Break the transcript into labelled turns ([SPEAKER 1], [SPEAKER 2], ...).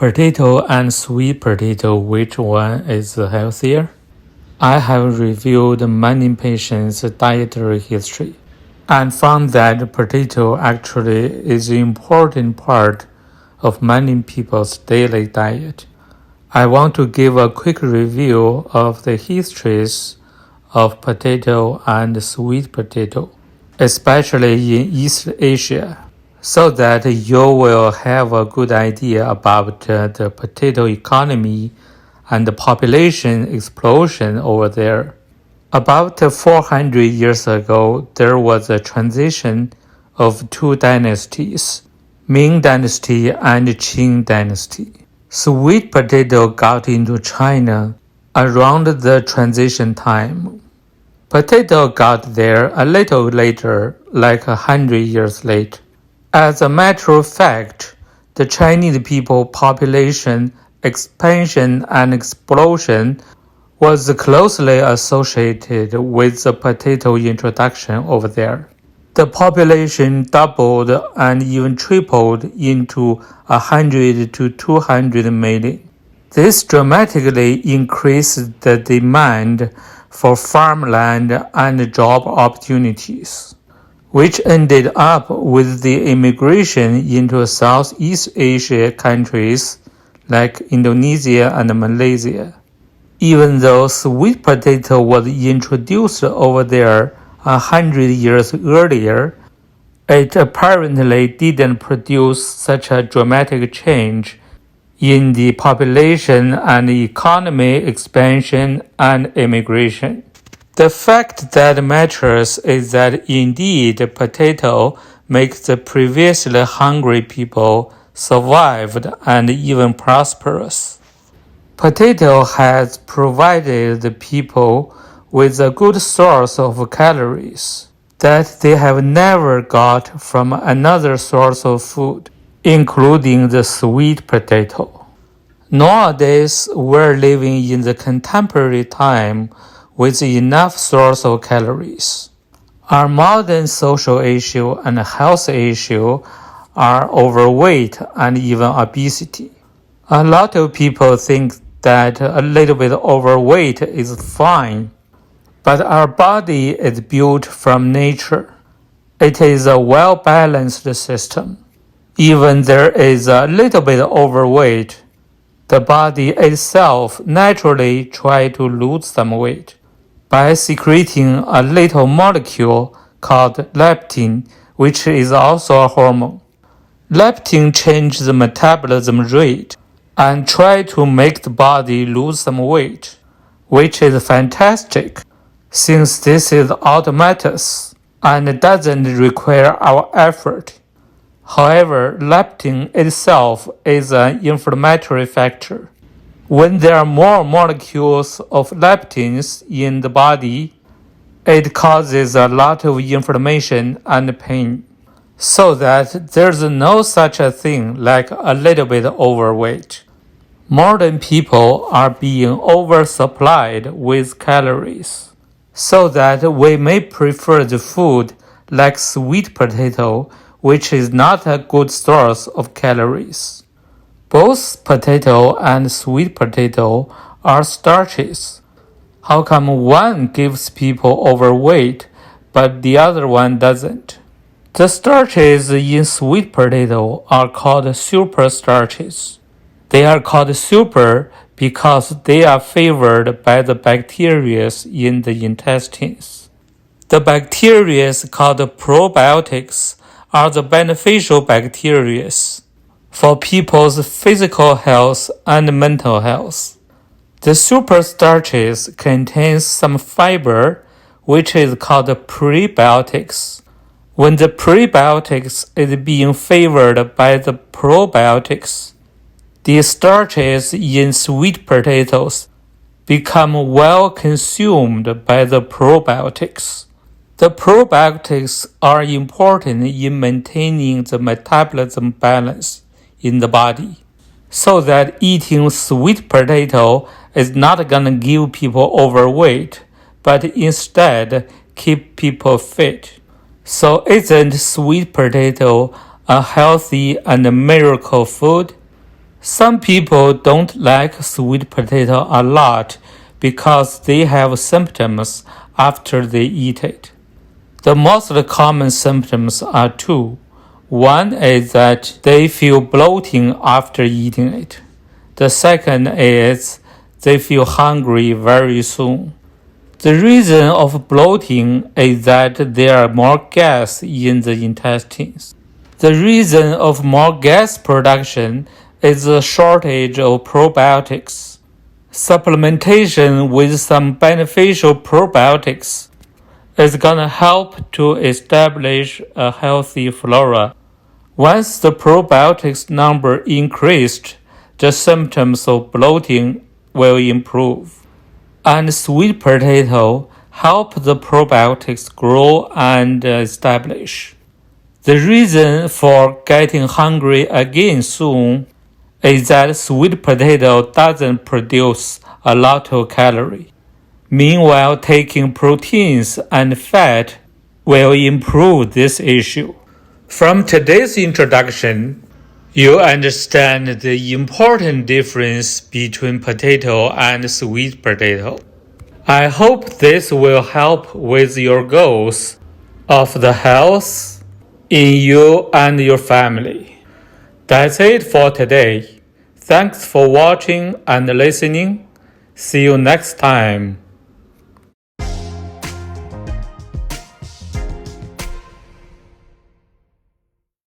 [SPEAKER 1] Potato and sweet potato, which one is healthier? I have reviewed many patients' dietary history and found that potato actually is an important part of many people's daily diet. I want to give a quick review of the histories of potato and sweet potato, especially in East Asia, so that you will have a good idea about the potato economy and the population explosion over there. About 400 years ago, there was a transition of two dynasties, Ming Dynasty and Qing Dynasty. Sweet potato got into China around the transition time. Potato got there a little later, like 100 years later. As a matter of fact, the Chinese people population expansion and explosion was closely associated with the potato introduction over there. The population doubled and even tripled into 100 to 200 million. This dramatically increased the demand for farmland and job opportunities, which ended up with the immigration into Southeast Asia countries like Indonesia and Malaysia. Even though sweet potato was introduced over there 100 years earlier, it apparently didn't produce such a dramatic change in the population and economy expansion and immigration. The fact that matters is that indeed potato makes the previously hungry people survived and even prosperous. Potato has provided the people with a good source of calories that they have never got from another source of food, including the sweet potato. Nowadays, we're living in the contemporary time with enough source of calories. Our modern social issue and health issue are overweight and even obesity. A lot of people think that a little bit overweight is fine, but our body is built from nature. It is a well-balanced system. Even there is a little bit overweight, the body itself naturally tries to lose some weight by secreting a little molecule called leptin, which is also a hormone. Leptin changes the metabolism rate and try to make the body lose some weight, which is fantastic since this is automatus and doesn't require our effort. However, leptin itself is an inflammatory factor. When there are more molecules of leptins in the body, it causes a lot of inflammation and pain, so that there's no such a thing like a little bit overweight. Modern people are being oversupplied with calories, so that we may prefer the food like sweet potato, which is not a good source of calories. Both potato and sweet potato are starches. How come one gives people overweight, but the other one doesn't? The starches in sweet potato are called super starches. They are called super because they are favored by the bacteria in the intestines. The bacteria called probiotics are the beneficial bacteria for people's physical health and mental health. The super starches contain some fiber, which is called prebiotics. When the prebiotics is being favored by the probiotics, the starches in sweet potatoes become well consumed by the probiotics. The probiotics are important in maintaining the metabolism balance in the body, so that eating sweet potato is not going to give people overweight, but instead keep people fit. So isn't sweet potato a healthy and a miracle food? Some people don't like sweet potato a lot because they have symptoms after they eat it. The most common symptoms are two. One is that they feel bloating after eating it. The second is they feel hungry very soon. The reason of bloating is that there are more gas in the intestines. The reason of more gas production is a shortage of probiotics. Supplementation with some beneficial probiotics is gonna help to establish a healthy flora. Once the probiotics number increased, the symptoms of bloating will improve. And sweet potato help the probiotics grow and establish. The reason for getting hungry again soon is that sweet potato doesn't produce a lot of calories. Meanwhile, taking proteins and fat will improve this issue. From today's introduction, you understand the important difference between potato and sweet potato. I hope this will help with your goals of the health in you and your family. That's it for today. Thanks for watching and listening. See you next time.